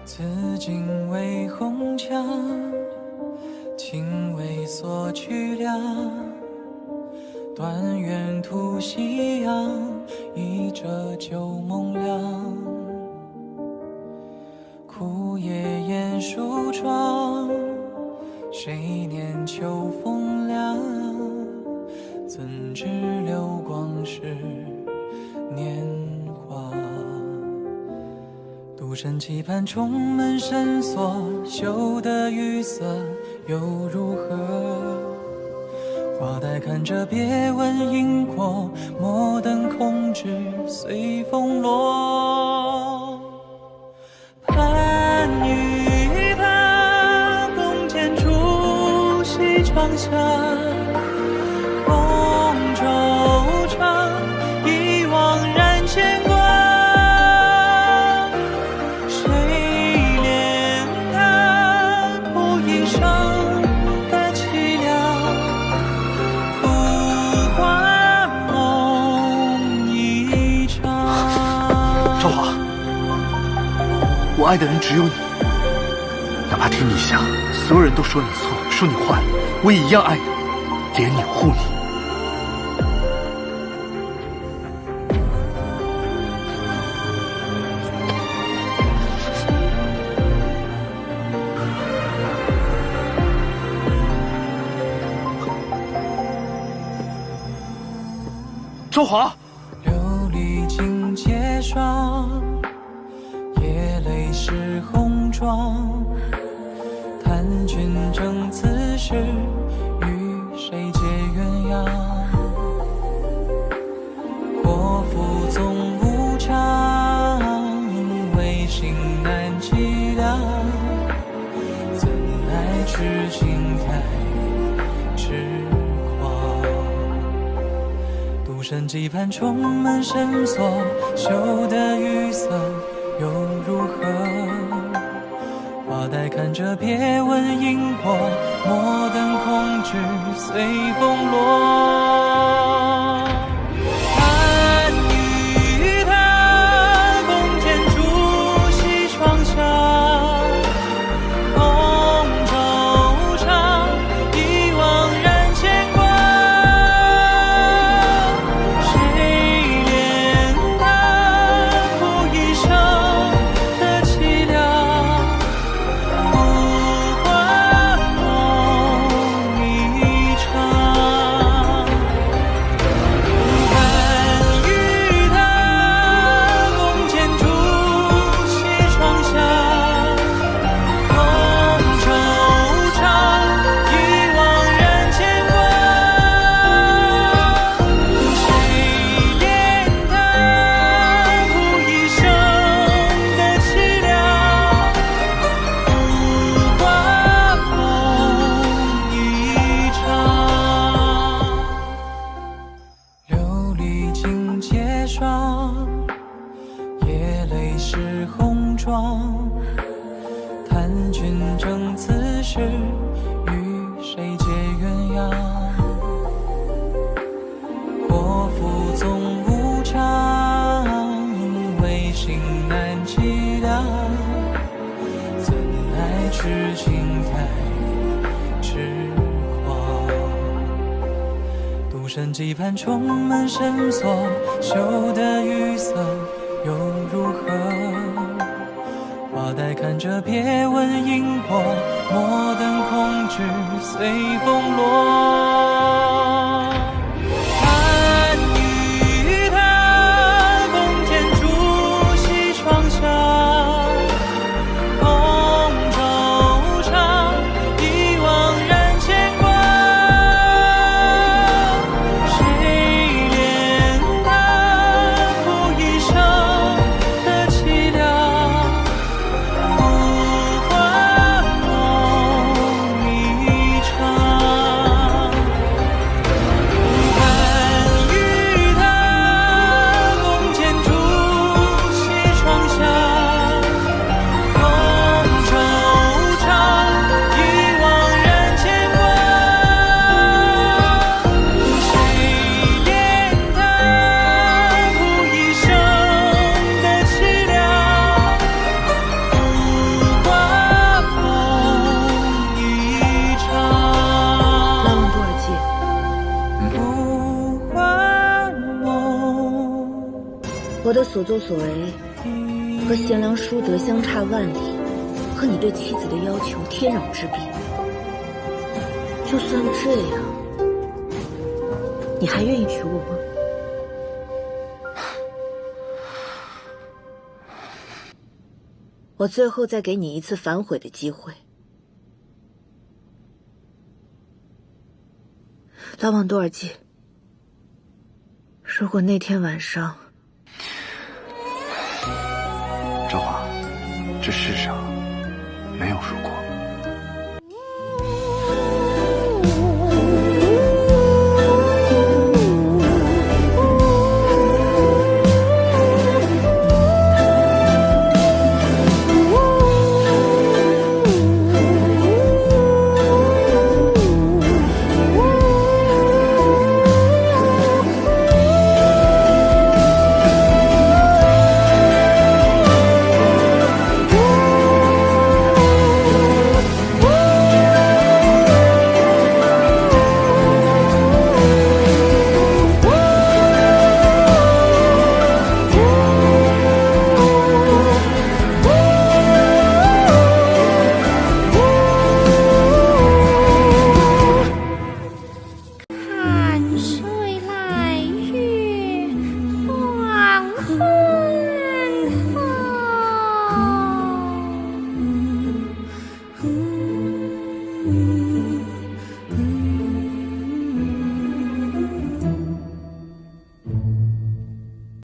此景为红墙，情为所取量。断垣吐夕阳，一折旧梦凉。枯叶掩疏窗，谁念秋风凉？怎知流光是年华。独身期盼重门深锁，羞得雨色又如何？花待看着别问因果，莫等空枝随风落。盼与他共剪烛西窗下，空惆怅，一往然牵挂。谁怜他不一生的凄凉？浮华梦一场。赵华，我爱的人只有你，哪怕天底下所有人都说你错，说你坏，我也一样爱你，怜你护你。周华，琉璃镜结霜，夜泪湿红妆。叹君正此时，与谁结鸳鸯？祸福总无常，唯心难凄凉。怎奈痴情太痴狂。独身期盼重门深锁，羞得雨色又如何？花待看着别问因果，莫等空枝随风落。盼与他共剪烛西窗下，空惆怅，一往然牵挂。谁怜他不一生的凄凉？夜泪湿红妆，叹君正此时，与谁结鸳鸯？祸福总无常，唯心难凄凉。怎奈痴情太痴狂。独身期盼重门深锁，羞得雨色又如何？花待看着别问因果，莫等空枝随风落。盼与他共剪烛西窗下，空惆怅，一往然牵挂。谁怜他不一生的凄凉？浮所作所为和贤良淑德相差万里，和你对妻子的要求天壤之别。就算这样，你还愿意娶我吗？我最后再给你一次反悔的机会。老往多尔济，如果那天晚上，昭华，这世上没有如果。